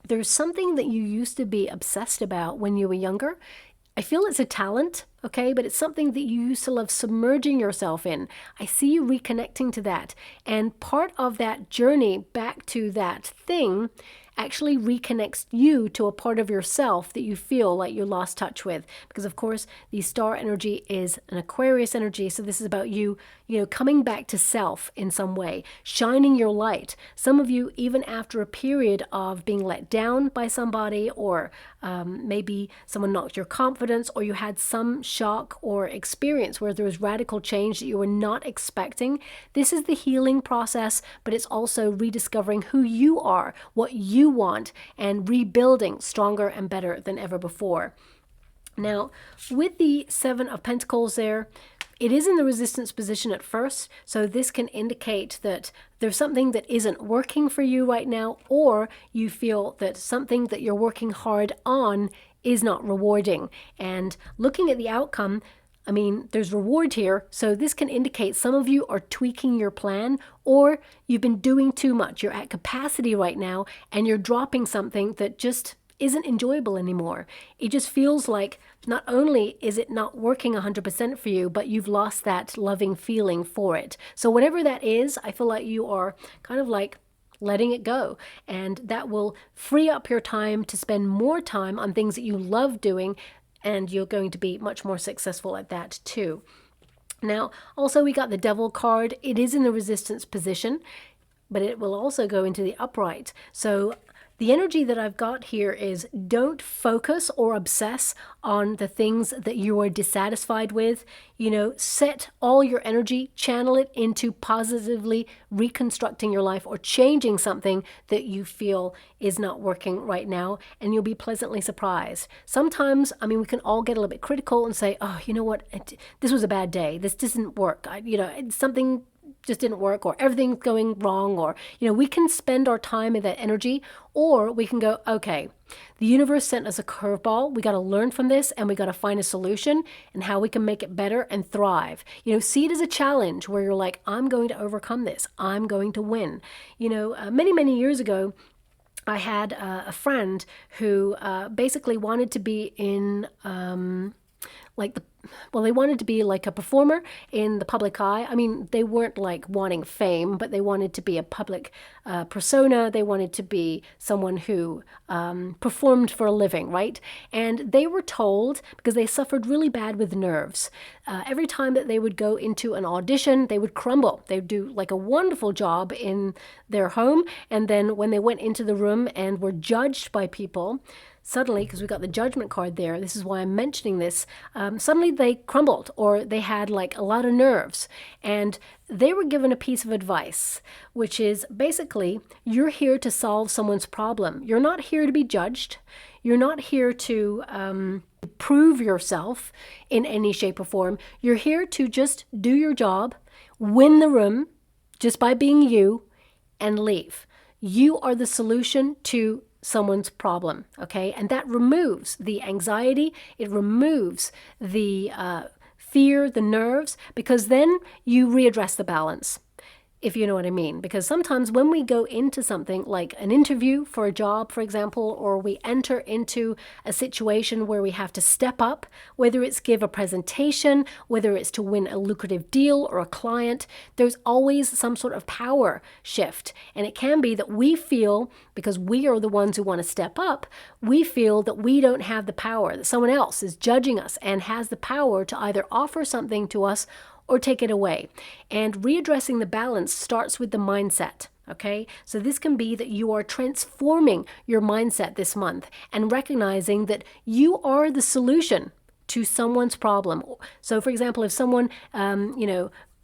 there's something that you used to be obsessed about when you were younger. I feel it's a talent, okay, but it's something that you used to love submerging yourself in. I see you reconnecting to that, and part of that journey back to that thing actually reconnects you to a part of yourself that you feel like you lost touch with. Because of course, the Star energy is an Aquarius energy, so this is about you, coming back to self in some way, shining your light. Some of you, even after a period of being let down by somebody, or maybe someone knocked your confidence, or you had some shock or experience where there was radical change that you were not expecting. This is the healing process, but it's also rediscovering who you are, what you want, and rebuilding stronger and better than ever before. Now, with the Seven of Pentacles there, It is in the resistance position at first, so this can indicate that there's something that isn't working for you right now, or you feel that something that you're working hard on is not rewarding. And looking at the outcome, I mean, there's reward here, so this can indicate some of you are tweaking your plan, or you've been doing too much. You're at capacity right now, and you're dropping something that just isn't enjoyable anymore. It just feels like not only is it not working 100% for you, but you've lost that loving feeling for it. So whatever that is, I feel like you are kind of like letting it go, and that will free up your time to spend more time on things that you love doing, and you're going to be much more successful at that too. Now, also we got the Devil card. It is in the resistance position, but it will also go into the upright. So the energy that I've got here is don't focus or obsess on the things that you are dissatisfied with. You know, set all your energy, channel it into positively reconstructing your life or changing something that you feel is not working right now, and you'll be pleasantly surprised. Sometimes, I mean, we can all get a little bit critical and say, oh, you know what, this was a bad day. This doesn't work. Something just didn't work, or everything's going wrong, or, we can spend our time in that energy, or we can go, okay, the universe sent us a curveball. We got to learn from this, and we got to find a solution and how we can make it better and thrive. See it as a challenge where you're like, I'm going to overcome this. I'm going to win. Many, many years ago, I had a friend who basically wanted to be in they wanted to be like a performer in the public eye. I mean, they weren't like wanting fame, but they wanted to be a public persona. They wanted to be someone who performed for a living, right? And they were told, because they suffered really bad with nerves, every time that they would go into an audition, they would crumble. They would do like a wonderful job in their home, and then when they went into the room and were judged by people, suddenly, because we got the judgment card there, this is why I'm mentioning this, suddenly they crumbled, or they had like a lot of nerves. And they were given a piece of advice, which is basically, you're here to solve someone's problem. You're not here to be judged. You're not here to prove yourself in any shape or form. You're here to just do your job, win the room just by being you, and leave. You are the solution to someone's problem, okay? And that removes the anxiety, it removes the fear, the nerves, because then you readdress the balance, if you know what I mean. Because sometimes when we go into something like an interview for a job, for example, or we enter into a situation where we have to step up, whether it's give a presentation, whether it's to win a lucrative deal or a client, there's always some sort of power shift. And it can be that we feel, because we are the ones who want to step up, we feel that we don't have the power, that someone else is judging us and has the power to either offer something to us or take it away. And readdressing the balance starts with the mindset, okay? So this can be that you are transforming your mindset this month and recognizing that you are the solution to someone's problem. So for example, if someone,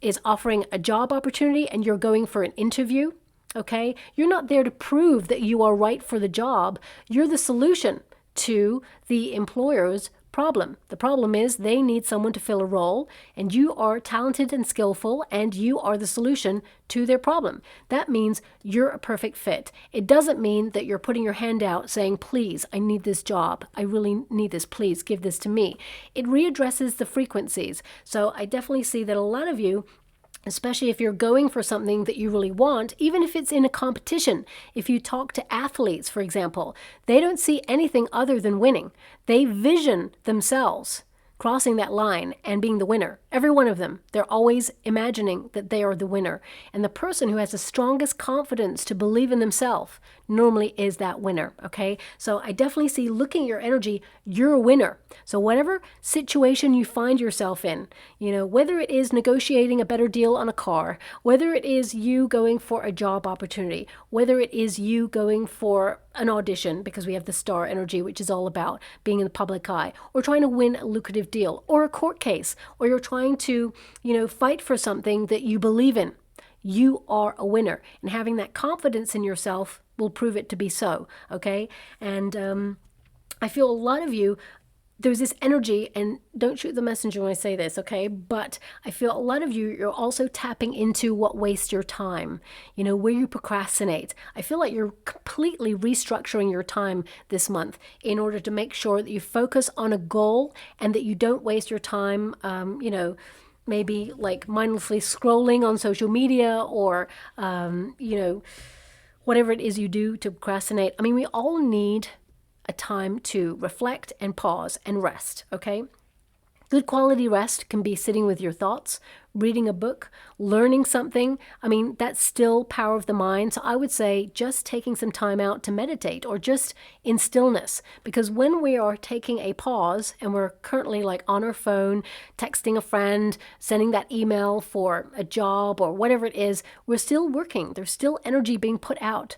is offering a job opportunity and you're going for an interview, okay? You're not there to prove that you are right for the job. You're the solution to the employer's problem. The problem is they need someone to fill a role, and you are talented and skillful, and you are the solution to their problem. That means you're a perfect fit. It doesn't mean that you're putting your hand out saying, please, I need this job. I really need this. Please give this to me. It readdresses the frequencies. So I definitely see that a lot of you, especially if you're going for something that you really want, even if it's in a competition. If you talk to athletes, for example, they don't see anything other than winning. They vision themselves crossing that line and being the winner. Every one of them, they're always imagining that they are the winner. And the person who has the strongest confidence to believe in themselves normally is that winner, okay? So I definitely see, looking at your energy, you're a winner. So whatever situation you find yourself in, whether it is negotiating a better deal on a car, whether it is you going for a job opportunity, whether it is you going for an audition, because we have the star energy, which is all about being in the public eye, or trying to win a lucrative deal, or a court case, or you're trying to, fight for something that you believe in. You are a winner, and having that confidence in yourself will prove it to be so, okay? And I feel a lot of you there's this energy, and don't shoot the messenger when I say this, okay? But I feel a lot of you, you're also tapping into what wastes your time, where you procrastinate. I feel like you're completely restructuring your time this month in order to make sure that you focus on a goal and that you don't waste your time, maybe like mindlessly scrolling on social media or, whatever it is you do to procrastinate. I mean, we all need a time to reflect and pause and rest, okay? Good quality rest can be sitting with your thoughts, reading a book, learning something. I mean, that's still power of the mind. So I would say just taking some time out to meditate or just in stillness. Because when we are taking a pause and we're currently like on our phone, texting a friend, sending that email for a job or whatever it is, we're still working. There's still energy being put out.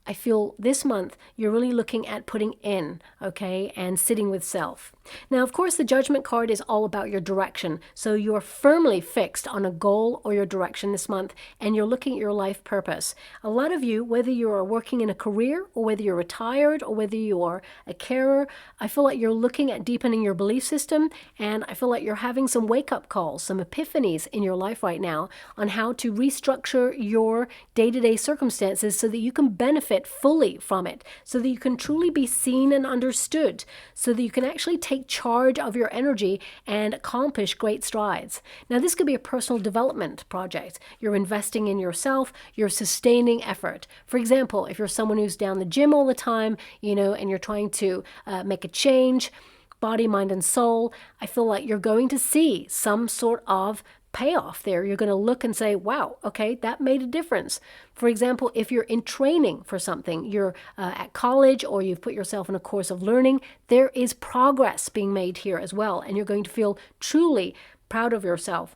I feel this month you're really looking at putting in, okay, and sitting with self. Now, of course, the Judgment card is all about your direction. So you're firmly fixed on a goal or your direction this month, and you're looking at your life purpose. A lot of you, whether you are working in a career or whether you're retired or whether you are a carer, I feel like you're looking at deepening your belief system, and I feel like you're having some wake-up calls, some epiphanies in your life right now on how to restructure your day-to-day circumstances so that you can benefit fully from it, so that you can truly be seen and understood, so that you can actually take charge of your energy and accomplish great strides. Now, this could be a personal development project. You're investing in yourself, you're sustaining effort. For example, if you're someone who's down the gym all the time, and you're trying to make a change, body, mind, and soul, I feel like you're going to see some sort of payoff there. You're going to look and say, wow, okay, that made a difference. For example, if you're in training for something, you're at college or you've put yourself in a course of learning, there is progress being made here as well, and you're going to feel truly proud of yourself.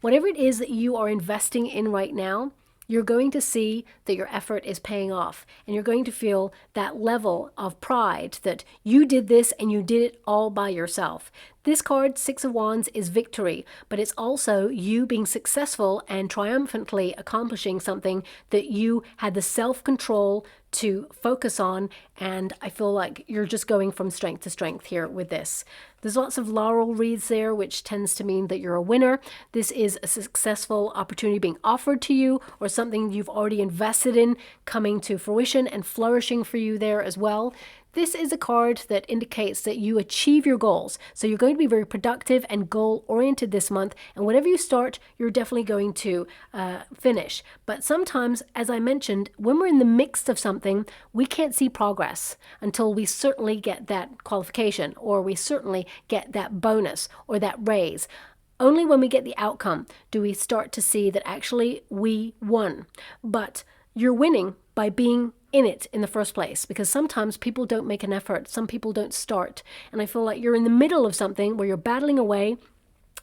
Whatever it is that you are investing in right now, you're going to see that your effort is paying off, and you're going to feel that level of pride that you did this and you did it all by yourself. This card, Six of Wands, is victory, but it's also you being successful and triumphantly accomplishing something that you had the self-control to focus on, and I feel like you're just going from strength to strength here with this. There's lots of laurel wreaths there, which tends to mean that you're a winner. This is a successful opportunity being offered to you, or something you've already invested in coming to fruition and flourishing for you there as well. This is a card that indicates that you achieve your goals. So you're going to be very productive and goal-oriented this month. And whatever you start, you're definitely going to finish. But sometimes, as I mentioned, when we're in the midst of something, we can't see progress until we certainly get that qualification, or we certainly get that bonus or that raise. Only when we get the outcome do we start to see that actually we won. But you're winning by being in it in the first place, because sometimes people don't make an effort, some people don't start, and I feel like you're in the middle of something where you're battling away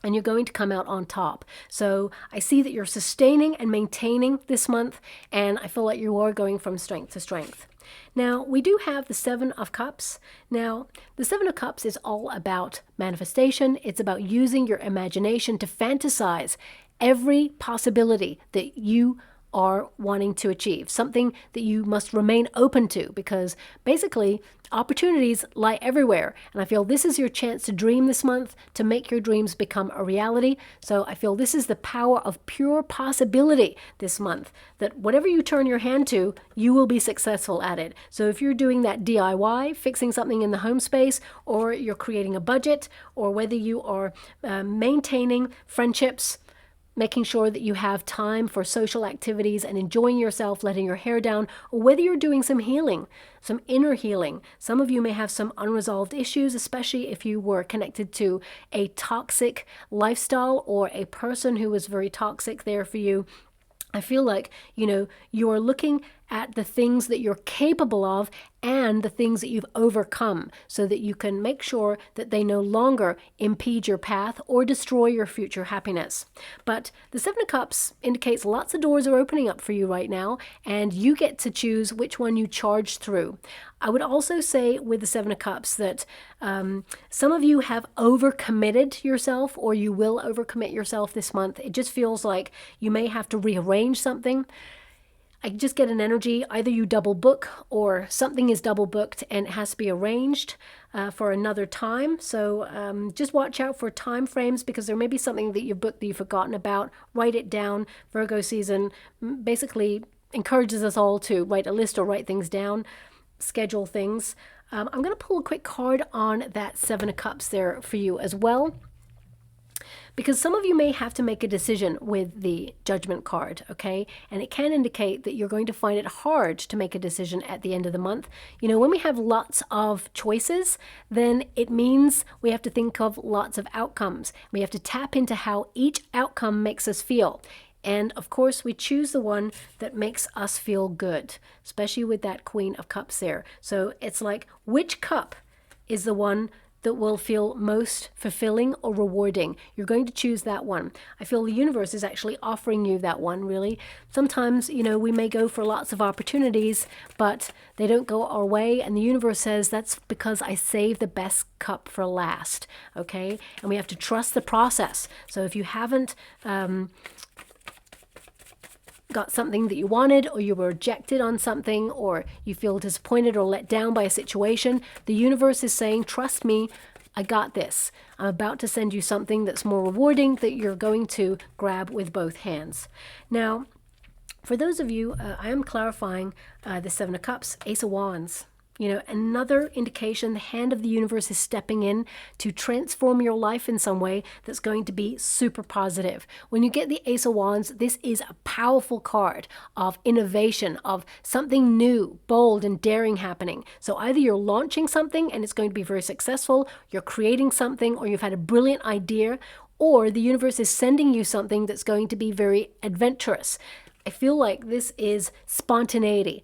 and you're going to come out on top. So I see that you're sustaining and maintaining this month, and I feel like you are going from strength to strength. Now, we do have the Seven of Cups. Now, the Seven of Cups is all about manifestation. It's about using your imagination to fantasize every possibility that you are wanting to achieve, something that you must remain open to, because basically opportunities lie everywhere. And I feel this is your chance to dream this month, to make your dreams become a reality. So I feel this is the power of pure possibility this month, that whatever you turn your hand to, you will be successful at it. So if you're doing that DIY, fixing something in the home space, or you're creating a budget, or whether you are maintaining friendships, making sure that you have time for social activities and enjoying yourself, letting your hair down, or whether you're doing some healing, some inner healing. Some of you may have some unresolved issues, especially if you were connected to a toxic lifestyle or a person who was very toxic there for you. I feel like, you are looking at the things that you're capable of and the things that you've overcome, so that you can make sure that they no longer impede your path or destroy your future happiness. But the Seven of Cups indicates lots of doors are opening up for you right now, and you get to choose which one you charge through. I would also say with the Seven of Cups that some of you have overcommitted yourself, or you will overcommit yourself this month. It just feels like you may have to rearrange something. I just get an energy, either you double book or something is double booked and it has to be arranged for another time. So just watch out for time frames, because there may be something that you've booked that you've forgotten about. Write it down. Virgo season basically encourages us all to write a list or write things down, schedule things. I'm going to pull a quick card on that Seven of Cups there for you as well, because some of you may have to make a decision with the Judgment card, okay? And it can indicate that you're going to find it hard to make a decision at the end of the month. You know, when we have lots of choices, then it means we have to think of lots of outcomes. We have to tap into how each outcome makes us feel. And of course, we choose the one that makes us feel good, especially with that Queen of Cups there. So it's like, which cup is the one that will feel most fulfilling or rewarding? You're going to choose that one. I feel the universe is actually offering you that one, really. Sometimes, you know, we may go for lots of opportunities, but they don't go our way. And the universe says, that's because I saved the best cup for last, okay? And we have to trust the process. So if you haven't got something that you wanted, or you were rejected on something, or you feel disappointed or let down by a situation, the universe is saying, trust me, I got this. I'm about to send you something that's more rewarding, that you're going to grab with both hands. Now, for those of you, I am clarifying the Seven of Cups, Ace of Wands. You know, another indication the hand of the universe is stepping in to transform your life in some way that's going to be super positive. When you get the Ace of Wands, this is a powerful card of innovation, of something new, bold, and daring happening. So either you're launching something and it's going to be very successful, you're creating something, or you've had a brilliant idea, or the universe is sending you something that's going to be very adventurous. I feel like this is spontaneity,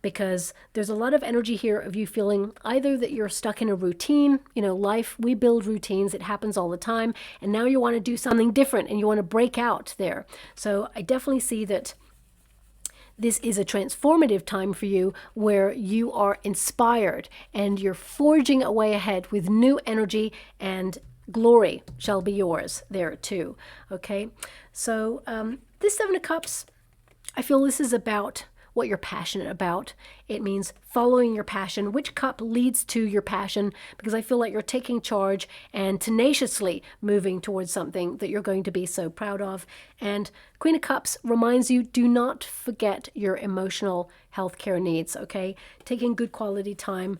because there's a lot of energy here of you feeling either that you're stuck in a routine, you know, life, we build routines, it happens all the time, and now you want to do something different and you want to break out there. So I definitely see that this is a transformative time for you, where you are inspired and you're forging a way ahead with new energy, and glory shall be yours there too, okay? So this Seven of Cups, I feel this is about what you're passionate about. It means following your passion. Which cup leads to your passion? Because I feel like you're taking charge and tenaciously moving towards something that you're going to be so proud of. And Queen of Cups reminds you, do not forget your emotional health care needs, okay? Taking good quality time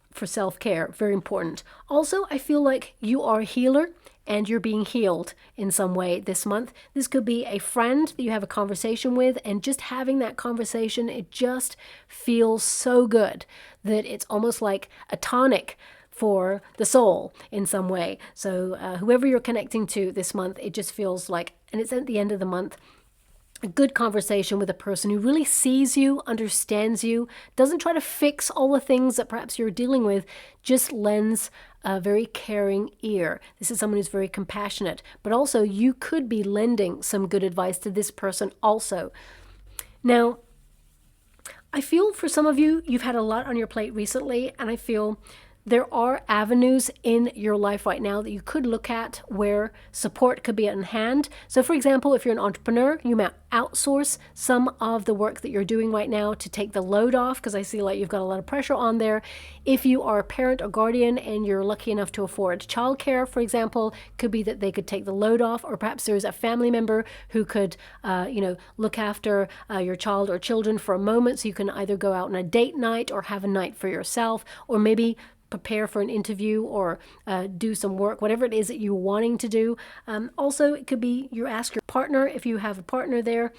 for self-care, very important. Also, I feel like you are a healer and you're being healed in some way this month. This could be a friend that you have a conversation with, and just having that conversation, it just feels so good that it's almost like a tonic for the soul in some way. So whoever you're connecting to this month, it just feels like, and it's at the end of the month, a good conversation with a person who really sees you, understands you, doesn't try to fix all the things that perhaps you're dealing with, just lends a very caring ear. This is someone who's very compassionate, but also you could be lending some good advice to this person also. Now, I feel for some of you, you've had a lot on your plate recently, and I feel there are avenues in your life right now that you could look at where support could be at hand. So for example, if you're an entrepreneur, you might outsource some of the work that you're doing right now to take the load off, because I see like you've got a lot of pressure on there. If you are a parent or guardian and you're lucky enough to afford childcare, for example, could be that they could take the load off, or perhaps there's a family member who could, look after your child or children for a moment, so you can either go out on a date night or have a night for yourself, or maybe prepare for an interview or do some work, whatever it is that you're wanting to do. Also, it could be you ask your partner, if you have a partner there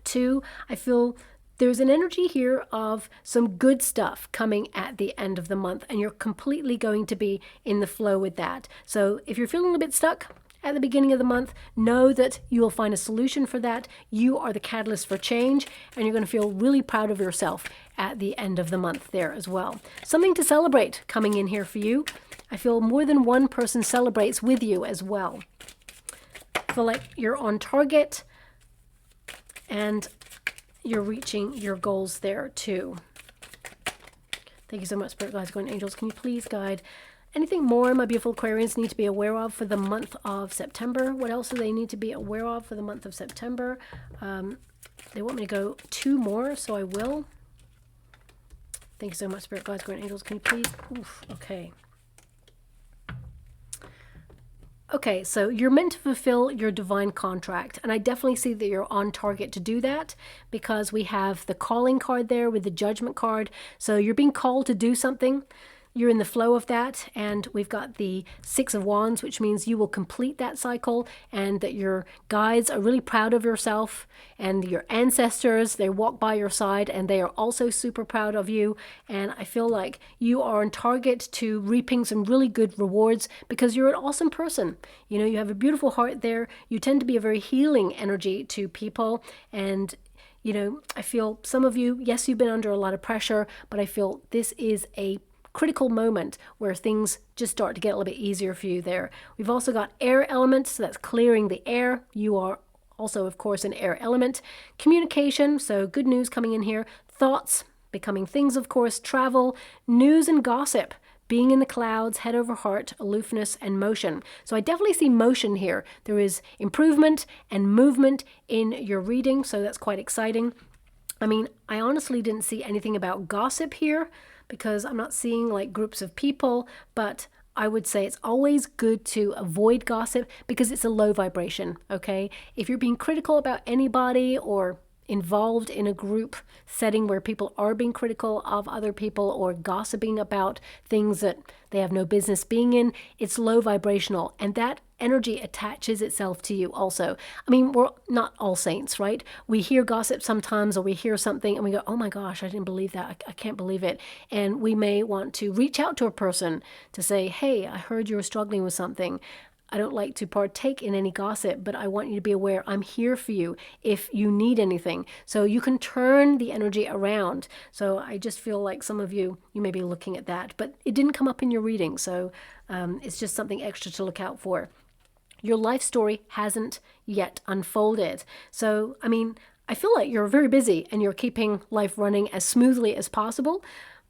too. I feel there's an energy here of some good stuff coming at the end of the month, and you're completely going to be in the flow with that. So if you're feeling a bit stuck at the beginning of the month, know that you will find a solution for that. You are the catalyst for change, and you're going to feel really proud of yourself at the end of the month there as well. Something to celebrate coming in here for you. I feel more than one person celebrates with you as well. I feel like you're on target and you're reaching your goals there too. Thank you so much, Spirit Guides, Guardian Angels. Can you please guide Anything more my beautiful Aquarians need to be aware of for the month of September? What else do they need to be aware of for the month of September? They want me to go 2 more, so I will. Thank you so much, Spirit Guides, Guardian Angels. Can you please? Oof, okay. Okay, so you're meant to fulfill your divine contract, and I definitely see that you're on target to do that because we have the calling card there with the judgment card. So you're being called to do something. You're in the flow of that, and we've got the 6 of Wands, which means you will complete that cycle, and that your guides are really proud of yourself, and your ancestors, they walk by your side, and they are also super proud of you. And I feel like you are on target to reaping some really good rewards because you're an awesome person. You know, you have a beautiful heart there. You tend to be a very healing energy to people, and you know, I feel some of you, yes, you've been under a lot of pressure, but I feel this is a critical moment where things just start to get a little bit easier for you there. We've also got air elements, so that's clearing the air. You are also, of course, an air element. Communication, so good news coming in here. Thoughts, becoming things, of course. Travel, news and gossip. Being in the clouds, head over heart, aloofness, and motion. So I definitely see motion here. There is improvement and movement in your reading, so that's quite exciting. I mean, I honestly didn't see anything about gossip here, because I'm not seeing like groups of people, but I would say it's always good to avoid gossip because it's a low vibration, okay? If you're being critical about anybody or involved in a group setting where people are being critical of other people or gossiping about things that they have no business being in, it's low vibrational, and that energy attaches itself to you also. I mean, we're not all saints, right? We hear gossip sometimes, or we hear something and we go, oh my gosh, I didn't believe that. I can't believe it. And we may want to reach out to a person to say, hey, I heard you were struggling with something. I don't like to partake in any gossip, but I want you to be aware I'm here for you if you need anything. So you can turn the energy around. So I just feel like some of you may be looking at that, but it didn't come up in your reading. So it's just something extra to look out for. Your life story hasn't yet unfolded. So, I mean, I feel like you're very busy and you're keeping life running as smoothly as possible.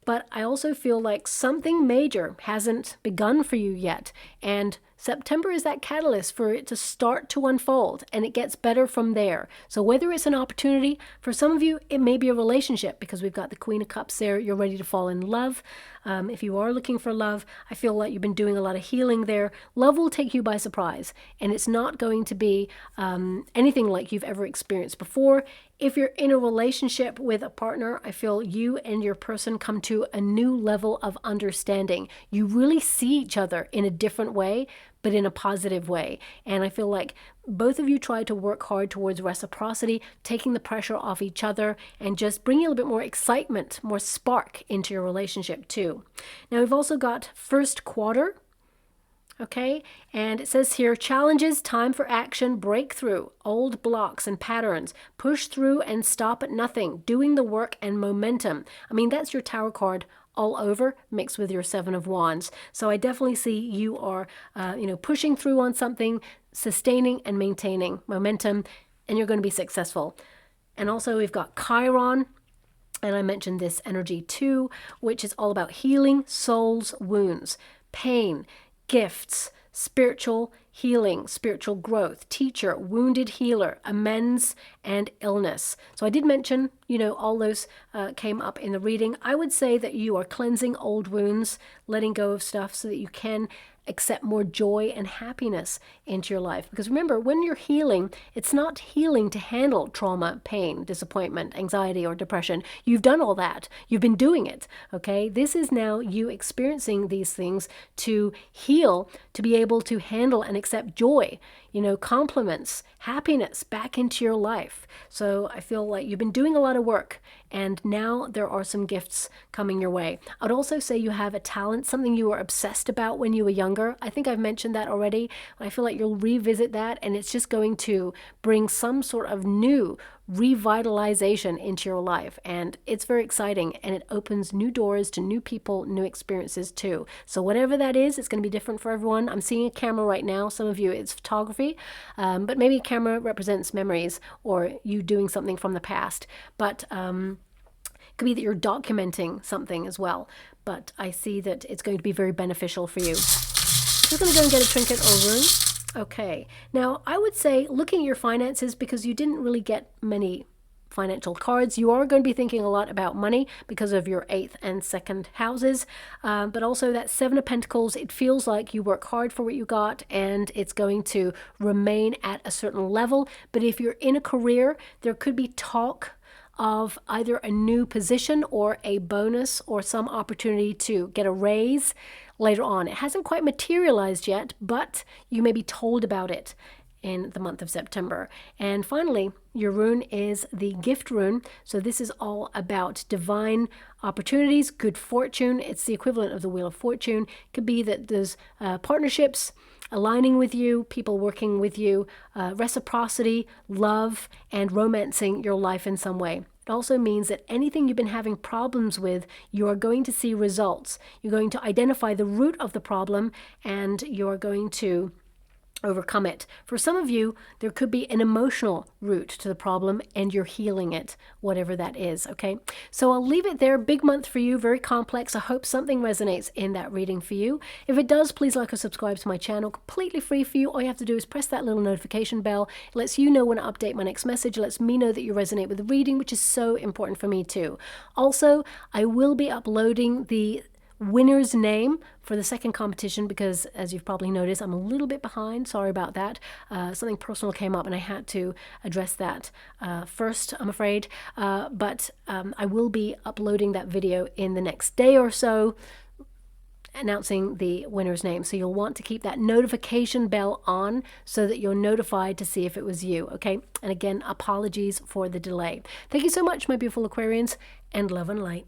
But I also feel like something major hasn't begun for you yet. And September is that catalyst for it to start to unfold, and it gets better from there. So whether it's an opportunity, for some of you, it may be a relationship because we've got the Queen of Cups there. You're ready to fall in love. If you are looking for love, I feel like you've been doing a lot of healing there. Love will take you by surprise, and it's not going to be anything like you've ever experienced before. If you're in a relationship with a partner, I feel you and your person come to a new level of understanding. You really see each other in a different way, but in a positive way. And I feel like both of you try to work hard towards reciprocity, taking the pressure off each other and just bringing a little bit more excitement, more spark into your relationship too. Now we've also got first quarter. Okay, and it says here, challenges, time for action, breakthrough, old blocks and patterns, push through and stop at nothing, doing the work and momentum. I mean, that's your Tower card all over, mixed with your 7 of Wands. So I definitely see you are, pushing through on something, sustaining and maintaining momentum, and you're going to be successful. And also we've got Chiron. And I mentioned this energy too, which is all about healing souls' wounds, pain, gifts, spiritual healing, spiritual growth, teacher, wounded healer, amends, and illness. So I did mention, all those came up in the reading. I would say that you are cleansing old wounds, letting go of stuff so that you can accept more joy and happiness into your life. Because remember, when you're healing, it's not healing to handle trauma, pain, disappointment, anxiety, or depression. You've done all that. You've been doing it, okay? This is now you experiencing these things to heal, to be able to handle and accept joy, compliments, happiness back into your life. So I feel like you've been doing a lot of work, and now there are some gifts coming your way. I'd also say you have a talent, something you were obsessed about when you were younger. I think I've mentioned that already. I feel like you'll revisit that, and it's just going to bring some sort of new revitalization into your life, and it's very exciting, and it opens new doors to new people, new experiences too. So whatever that is, it's going to be different for everyone. I'm seeing a camera right now. Some of you it's photography, but maybe a camera represents memories or you doing something from the past. But Could be that you're documenting something as well, but I see that it's going to be very beneficial for you. Just going to go and get a trinket or rune. Okay, now I would say looking at your finances, because you didn't really get many financial cards, you are going to be thinking a lot about money because of your 8th and 2nd houses, but also that 7 of Pentacles, it feels like you work hard for what you got and it's going to remain at a certain level. But if you're in a career, there could be talk of either a new position or a bonus or some opportunity to get a raise later on. It hasn't quite materialized yet, but you may be told about it in the month of September. And finally, your rune is the gift rune. So this is all about divine opportunities, good fortune. It's the equivalent of the Wheel of Fortune. It could be that there's partnerships aligning with you, people working with you, reciprocity, love, and romancing your life in some way. It also means that anything you've been having problems with, you are going to see results. You're going to identify the root of the problem and you're going to overcome it. For some of you, there could be an emotional root to the problem and you're healing it, whatever that is, okay? So I'll leave it there. Big month for you, very complex. I hope something resonates in that reading for you. If it does, please like or subscribe to my channel. Completely free for you. All you have to do is press that little notification bell. It lets you know when I update my next message. It lets me know that you resonate with the reading, which is so important for me too. Also, I will be uploading the winner's name for the 2nd competition because, as you've probably noticed, I'm a little bit behind. Sorry about that. Something personal came up and I had to address that first, I'm afraid. But I will be uploading that video in the next day or so, announcing the winner's name. So you'll want to keep that notification bell on so that you're notified to see if it was you, okay? And again, apologies for the delay. Thank you so much, my beautiful Aquarians, and love and light.